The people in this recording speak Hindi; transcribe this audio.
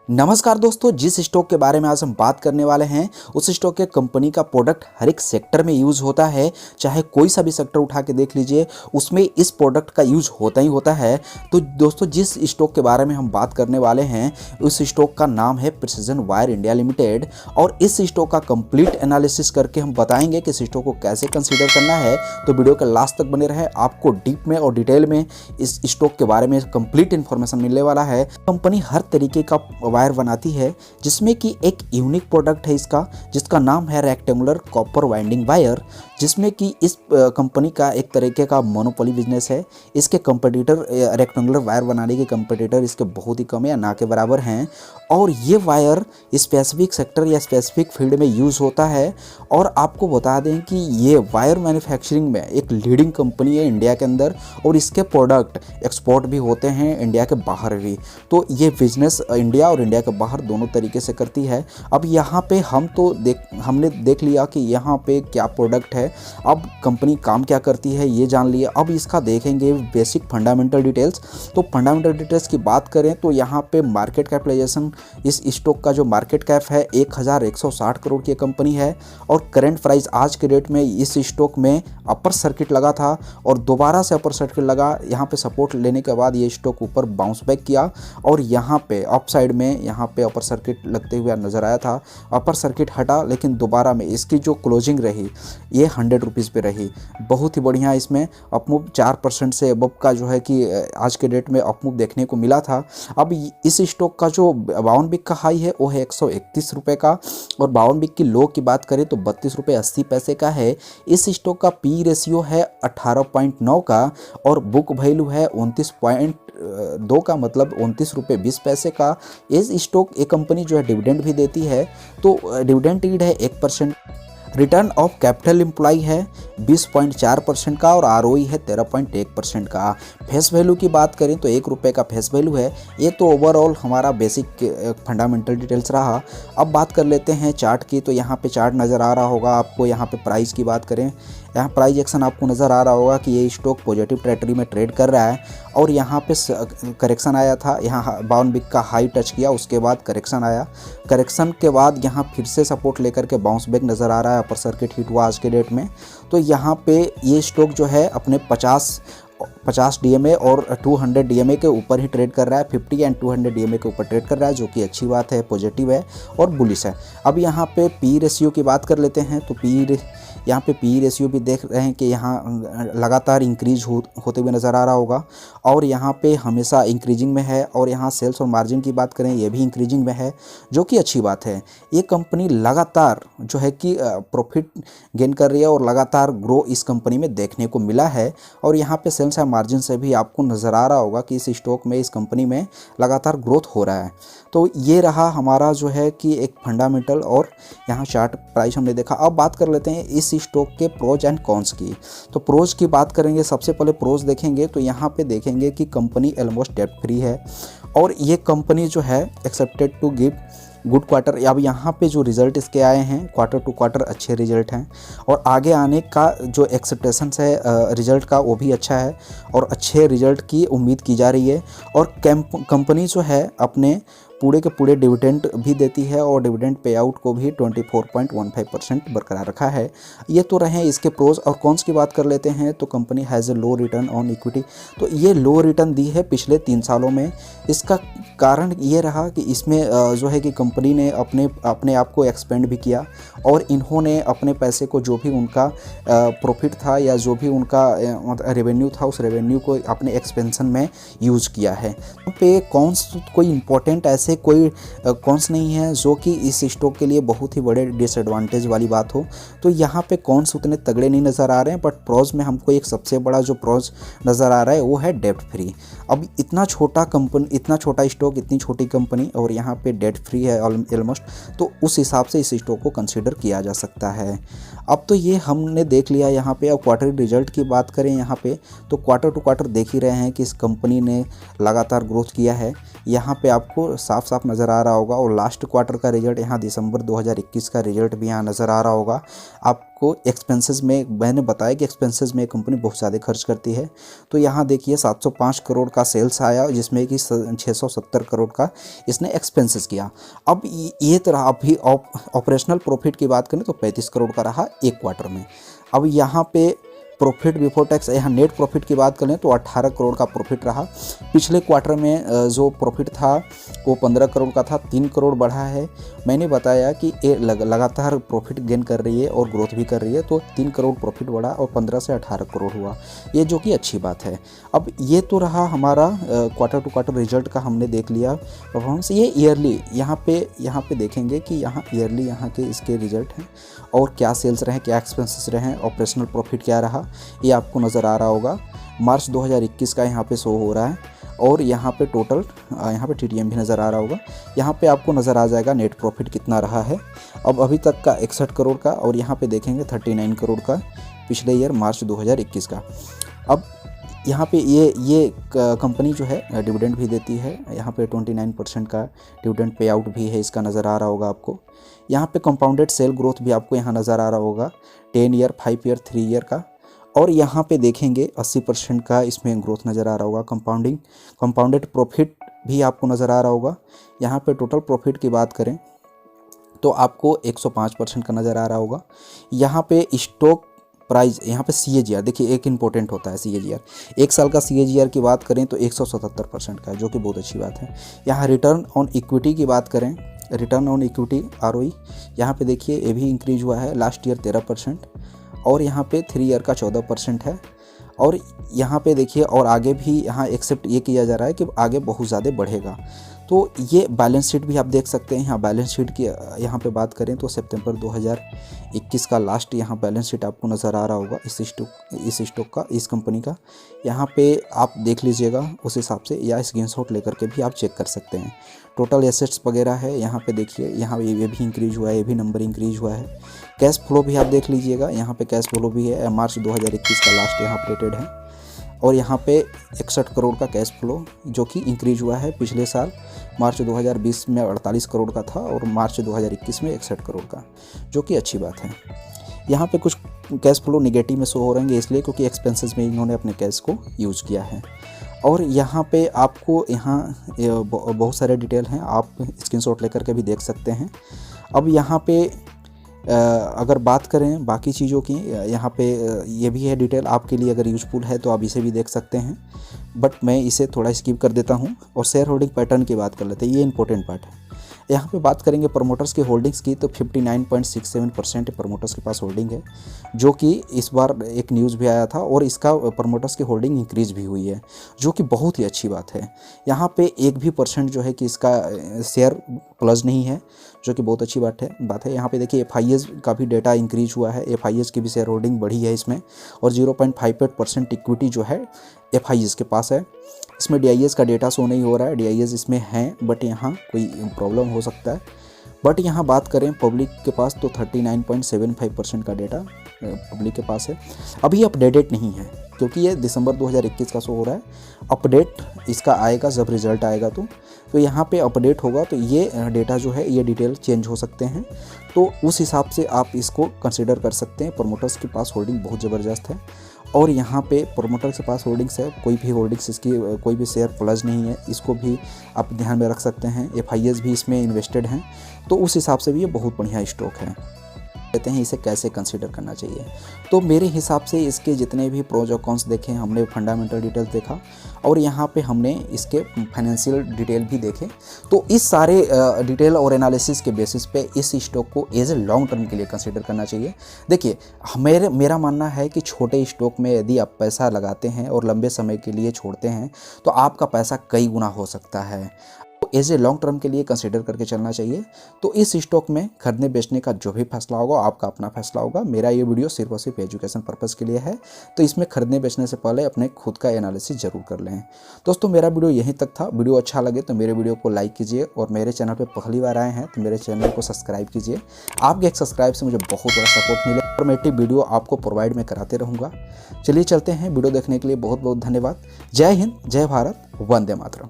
नमस्कार दोस्तों, जिस स्टॉक के बारे में आज हम बात करने वाले हैं उस स्टॉक के कंपनी का प्रोडक्ट हर एक सेक्टर में यूज़ होता है। चाहे कोई सा भी सेक्टर उठा के देख लीजिए, उसमें इस प्रोडक्ट का यूज होता ही होता है। तो दोस्तों, जिस स्टॉक के बारे में हम बात करने वाले हैं उस स्टॉक का नाम है प्रिसीजन वायर इंडिया लिमिटेड। और इस स्टॉक का कंप्लीट एनालिसिस करके हम बताएंगे कि इस स्टॉक को कैसे कंसीडर करना है। तो वीडियो के लास्ट तक बने रहे, आपको डीप में और डिटेल में इस स्टॉक के बारे में कंप्लीट इन्फॉर्मेशन मिलने वाला है। कंपनी हर तरीके का वायर बनाती है, जिसमें कि एक यूनिक प्रोडक्ट है इसका, जिसका नाम है रेक्टेंगुलर कॉपर वाइंडिंग वायर, जिसमें कि इस कंपनी का एक तरीके का मोनोपोली बिजनेस है। इसके कंपटीटर रेक्टेंगुलर वायर बनाने के कंपटीटर इसके बहुत ही कम या ना के बराबर हैं। और ये वायर स्पेसिफिक सेक्टर या स्पेसिफिक फील्ड में यूज़ होता है। और आपको बता दें कि ये वायर मैन्युफैक्चरिंग में एक लीडिंग कंपनी है इंडिया के अंदर, और इसके प्रोडक्ट एक्सपोर्ट भी होते हैं इंडिया के बाहर भी। तो ये बिजनेस इंडिया और इंडिया के बाहर दोनों तरीके से करती है। अब यहाँ पे हमने देख लिया कि यहाँ पे क्या प्रोडक्ट है। अब कंपनी काम क्या करती है ये जान लिया। अब इसका देखेंगे बेसिक फंडामेंटल डिटेल्स। तो फंडामेंटल डिटेल्स की बात करें तो यहाँ पे मार्केट कैपिटलाइजेशन इस स्टॉक का जो मार्केट कैप है 1160 करोड़ की कंपनी है। और करंट प्राइस आज के डेट में इस स्टॉक में अपर सर्किट लगा था और दोबारा से अपर सर्किट लगा। यहाँ पे सपोर्ट लेने के बाद ये स्टॉक ऊपर बाउंस बैक किया और यहाँ पे अप साइड में यहाँ पे अपर सर्किट लगते हुए नजर आया था। अपर सर्किट हटा, लेकिन दोबारा में इसकी जो क्लोजिंग रही ये 100 रुपीज़ पे रही। बहुत ही बढ़िया इसमें अपमूव 4% से अबव का जो है कि आज के डेट में अपमूव देखने को मिला था। अब इस स्टॉक का जो 52 वीक का हाई है वो है 131 रुपये का, और 52 वीक की लो की बात करें तो 32 रुपये 80 पैसे का है। इस स्टॉक का पी रेशियो है 18.9 का, और बुक वैल्यू है 29.2 का, मतलब 29 रुपये 20 पैसे का। इस स्टॉक एक कंपनी जो है डिविडेंड भी देती है। तो डिविडेंड यील्ड है 1%। रिटर्न ऑफ कैपिटल एम्प्लॉय है 20.4% का, और आरओई है 13.1% का। फेस वैल्यू की बात करें तो 1 रुपये का फेस वैल्यू है। ये तो ओवरऑल हमारा बेसिक फंडामेंटल डिटेल्स रहा। अब बात कर लेते हैं चार्ट की। तो यहाँ पे चार्ट नज़र आ रहा होगा आपको। यहाँ पे प्राइस की बात करें, यहाँ प्राइस एक्शन आपको नज़र आ रहा होगा कि ये स्टॉक पॉजिटिव टेरिटरी में ट्रेड कर रहा है। और यहाँ पे करेक्शन आया था, यहाँ 52 वीक का हाई टच किया, उसके बाद करेक्शन आया। करेक्शन के बाद यहाँ फिर से सपोर्ट लेकर के बाउंस बैक नज़र आ रहा है। अपर सर्किट हिट हुआ आज के डेट में। तो यहाँ पे ये स्टॉक जो है अपने 50 डीएमए और 200 डीएमए के ऊपर ही ट्रेड कर रहा है। 50 एंड 200 डीएमए के ऊपर ट्रेड कर रहा है, जो कि अच्छी बात है, पॉजिटिव है और बुलिश है। अब यहाँ पे पी रेशियो की बात कर लेते हैं। तो यहाँ पे पी रेशियो भी देख रहे हैं कि यहाँ लगातार इंक्रीज होते हुए नज़र आ रहा होगा, और यहाँ पे हमेशा इंक्रीजिंग में है। और यहाँ सेल्स और मार्जिन की बात करें, ये भी इंक्रीजिंग में है, जो कि अच्छी बात है। ये कंपनी लगातार जो है कि प्रॉफिट गेन कर रही है, और लगातार ग्रो इस कंपनी में देखने को मिला है। और यहाँ पे सेल्स और मार्जिन से भी आपको नज़र आ रहा होगा कि इस स्टॉक में, इस कंपनी में लगातार ग्रोथ हो रहा है। तो ये रहा हमारा जो है कि एक फंडामेंटल, और यहाँ चार्ट प्राइस हमने देखा। अब बात कर लेते हैं इस स्टॉक के प्रोज एंड कॉन्स की। तो प्रोज की बात करेंगे, सबसे पहले प्रोज देखेंगे तो यहाँ पे देखेंगे कि कंपनी ऑलमोस्ट डेट फ्री है, और ये कंपनी जो है expected to give good quarter. अब यहाँ पे जो रिजल्ट इसके आए हैं क्वार्टर टू क्वार्टर अच्छे रिजल्ट हैं, और आगे आने का जो एक्सपेक्टेशंस है रिजल्ट का वो भी अच्छा है, और अच्छे रिजल्ट की उम्मीद की जा रही है। और कंपनी जो है अपने पूरे के पूरे डिविडेंड भी देती है, और डिविडेंड पे आउट को भी 24.15% बरकरार रखा है। ये तो रहे इसके प्रोज। और कॉन्स की बात कर लेते हैं तो company has a low return on equity. तो ये लो रिटर्न दी है पिछले 3 सालों में। इसका कारण ये रहा कि इसमें जो है कि कंपनी ने अपने आप को एक्सपेंड भी किया, और इन्होंने अपने पैसे को, जो भी उनका प्रॉफिट था या जो भी उनका रेवेन्यू था, उस रेवेन्यू को अपने एक्सपेंशन में यूज़ किया है। पे कॉन्स कोई इंपॉर्टेंट ऐसे कोई कॉन्स नहीं है जो कि इस स्टॉक के लिए बहुत ही बड़े डिसएडवांटेज वाली बात हो। तो यहाँ पे कॉन्स उतने तगड़े नहीं नज़र आ रहे हैं, बट प्रोज में हमको एक सबसे बड़ा जो प्रोज नज़र आ रहा है वो है डेट फ्री। अब इतना छोटा स्टॉक, इतनी छोटी कंपनी, और यहाँ पे डेट फ्री है ऑलमोस्ट, तो उस हिसाब से इस स्टॉक को कंसिडर किया जा सकता है। अब तो ये हमने देख लिया यहाँ पे। अब क्वार्टरली रिजल्ट की बात करें यहाँ पे, तो क्वार्टर टू क्वार्टर देख ही रहे हैं कि इस कंपनी ने लगातार ग्रोथ किया है। यहाँ पे आपको साफ साफ नज़र आ रहा होगा। और लास्ट क्वार्टर का रिजल्ट यहाँ दिसंबर 2021 का रिजल्ट भी यहाँ नज़र आ रहा होगा आपको। एक्सपेंसेस में मैंने बताया कि एक्सपेंसेस में कंपनी बहुत ज़्यादा खर्च करती है। तो यहाँ देखिए 705 करोड़ का सेल्स आया, जिसमें कि 670 करोड़ का इसने एक्सपेंसेस किया। अब ये तो रहा। अभी ऑपरेशनल प्रॉफिट की बात करें तो 35 करोड़ का रहा एक क्वार्टर में। अब यहाँ पे प्रॉफिट बिफोर टैक्स, यहाँ नेट प्रॉफिट की बात करें तो 18 करोड़ का प्रॉफिट रहा। पिछले क्वार्टर में जो प्रॉफिट था वो 15 करोड़ का था, 3 करोड़ बढ़ा है। मैंने बताया कि ये लगातार प्रॉफिट गेन कर रही है और ग्रोथ भी कर रही है, तो 3 करोड़ प्रॉफिट बढ़ा और 15 से 18 करोड़ हुआ, ये जो कि अच्छी बात है। अब ये तो रहा हमारा क्वार्टर टू क्वार्टर रिजल्ट का, हमने देख लिया परफॉर्मेंस। ये ईयरली यहाँ पे देखेंगे कि यहाँ ईयरली यहाँ के इसके रिजल्ट हैं और क्या सेल्स रहे, क्या एक्सपेंसेस रहे, ऑपरेशनल प्रॉफिट क्या रहा, ये आपको नज़र आ रहा होगा। मार्च 2021 का यहाँ पे शो हो रहा है और यहाँ पे टोटल यहाँ पे TTM भी नज़र आ रहा होगा। यहाँ पे आपको नज़र आ जाएगा नेट प्रॉफिट कितना रहा है अब अभी तक का 61 करोड़ का, और यहाँ पे देखेंगे 39 करोड़ का पिछले ईयर मार्च 2021 का। अब यहाँ पे ये कंपनी जो है डिविडेंड भी देती है, यहाँ पे 29% का डिविडेंड पे आउट भी है, इसका नज़र आ रहा होगा आपको। यहाँ पे कंपाउंडेड सेल ग्रोथ भी आपको यहाँ नज़र आ रहा होगा, 10 ईयर, 5 ईयर, 3 ईयर का। और यहाँ पे देखेंगे 80% का इसमें ग्रोथ नज़र आ रहा होगा। कंपाउंडेड प्रॉफिट भी आपको नज़र आ रहा होगा। यहाँ पे टोटल प्रॉफिट की बात करें तो आपको 105% का नज़र आ रहा होगा। यहाँ पे स्टॉक प्राइस, यहाँ पे CAGR देखिए, एक इम्पोर्टेंट होता है CAGR। एक साल का CAGR की बात करें तो 177% का है, जो कि बहुत अच्छी बात है। यहाँ रिटर्न ऑन इक्विटी की बात करें, रिटर्न ऑन इक्विटी ROE, यहाँ पे देखिए ये भी इंक्रीज हुआ है, लास्ट ईयर 13% और यहाँ पे 3 ईयर का 14% है। और यहाँ पे देखिए और आगे भी यहाँ एक्सेप्ट ये किया जा रहा है कि आगे बहुत ज़्यादा बढ़ेगा। तो ये बैलेंस शीट भी आप देख सकते हैं। यहाँ बैलेंस शीट की यहाँ पे बात करें तो सितंबर 2021 का लास्ट यहाँ बैलेंस शीट आपको नज़र आ रहा होगा इस स्टॉक का, इस कंपनी का। यहाँ पे आप देख लीजिएगा उस हिसाब से, या स्क्रीनशॉट लेकर के भी आप चेक कर सकते हैं। टोटल एसेट्स वगैरह है, यहाँ पे देखिए, यहाँ ये भी इंक्रीज हुआ है, ये भी नंबर इंक्रीज हुआ है। कैश फ्लो भी आप देख लीजिएगा, यहाँ पे कैश फ्लो भी है, मार्च 2021 का लास्ट यहाँ अपडेटेड है। और यहाँ पे 61 करोड़ का कैश फ्लो जो कि इंक्रीज हुआ है पिछले साल मार्च 2020 में 48 करोड़ का था और मार्च 2021 में 61 करोड़ का, जो कि अच्छी बात है। यहाँ पे कुछ कैश फ्लो निगेटिव में शो हो रहेंगे इसलिए क्योंकि एक्सपेंसेस में इन्होंने अपने कैश को यूज़ किया है। और यहाँ पे आपको यहाँ बहुत सारे डिटेल हैं, आप स्क्रीनशॉट लेकर के भी देख सकते हैं। अब यहाँ पे अगर बात करें बाकी चीज़ों की, यहाँ पे ये भी है डिटेल आपके लिए, अगर यूज़फुल है तो आप इसे भी देख सकते हैं, बट मैं इसे थोड़ा स्किप कर देता हूँ और शेयर होल्डिंग पैटर्न की बात कर लेते हैं। ये इंपॉर्टेंट पार्ट है। यहाँ पे बात करेंगे प्रमोटर्स की होल्डिंग्स की, तो 59.67% प्रमोटर्स के पास होल्डिंग है, जो कि इस बार एक न्यूज़ भी आया था और इसका प्रमोटर्स की होल्डिंग इंक्रीज भी हुई है, जो कि बहुत ही अच्छी बात है। यहाँ पे 1 भी % जो है कि इसका शेयर प्लस नहीं है, जो कि बहुत अच्छी बात है। यहाँ पे देखिए FIS का भी डेटा इंक्रीज हुआ है, FIS की भी शेयर होल्डिंग बढ़ी है इसमें, और 0.58% इक्विटी जो है FIS के पास है। इसमें DIS का डेटा शो नहीं हो रहा है, DIS इसमें है बट यहाँ कोई प्रॉब्लम हो सकता है। बट यहाँ बात करें पब्लिक के पास तो 39.75% का डेटा पब्लिक के पास है। अभी अपडेटेड नहीं है क्योंकि ये दिसंबर 2021 का शो हो रहा है। अपडेट इसका आएगा जब रिज़ल्ट आएगा तो यहाँ पे अपडेट होगा तो ये डेटा जो है, ये डिटेल चेंज हो सकते हैं, तो उस हिसाब से आप इसको कंसिडर कर सकते हैं। प्रमोटर्स के पास होल्डिंग बहुत ज़बरदस्त है और यहाँ पे प्रमोटर्स के पास होल्डिंग्स है, कोई भी होल्डिंग्स इसकी कोई भी शेयर प्लस नहीं है, इसको भी आप ध्यान में रख सकते हैं। FIS भी इसमें इन्वेस्टेड हैं, तो उस हिसाब से भी ये बहुत बढ़िया स्टॉक है। कहते हैं इसे कैसे कंसीडर करना चाहिए, तो मेरे हिसाब से इसके जितने भी प्रोज और कॉन्स देखे, हमने फंडामेंटल डिटेल्स देखा और यहाँ पे हमने इसके फाइनेंशियल डिटेल भी देखे। तो इस सारे डिटेल और एनालिसिस के बेसिस पे इस स्टॉक को एज ए लॉन्ग टर्म के लिए कंसीडर करना चाहिए। देखिए मेरा मानना है कि छोटे स्टॉक में यदि आप पैसा लगाते हैं और लंबे समय के लिए छोड़ते हैं तो आपका पैसा कई गुना हो सकता है। एज ए लॉन्ग टर्म के लिए कंसीडर करके चलना चाहिए। तो इस स्टॉक में खरीदने बेचने का जो भी फैसला होगा आपका अपना फैसला होगा। मेरा ये वीडियो सिर्फ और सिर्फ एजुकेशन पर्पज़ के लिए है, तो इसमें खरीदने बेचने से पहले अपने खुद का एनालिसिस जरूर कर लें। दोस्तों मेरा वीडियो यहीं तक था। वीडियो अच्छा लगे तो मेरे वीडियो को लाइक कीजिए और मेरे चैनल पर पहली बार आए हैं तो मेरे चैनल को सब्सक्राइब कीजिए। आपके एक सब्सक्राइब से मुझे बहुत बड़ा सपोर्ट मिले। इन्फॉर्मेटिव वीडियो आपको प्रोवाइड मैं कराते रहूँगा। चलिए चलते हैं, वीडियो देखने के लिए बहुत बहुत धन्यवाद। जय हिंद, जय भारत, वंदे मातरम।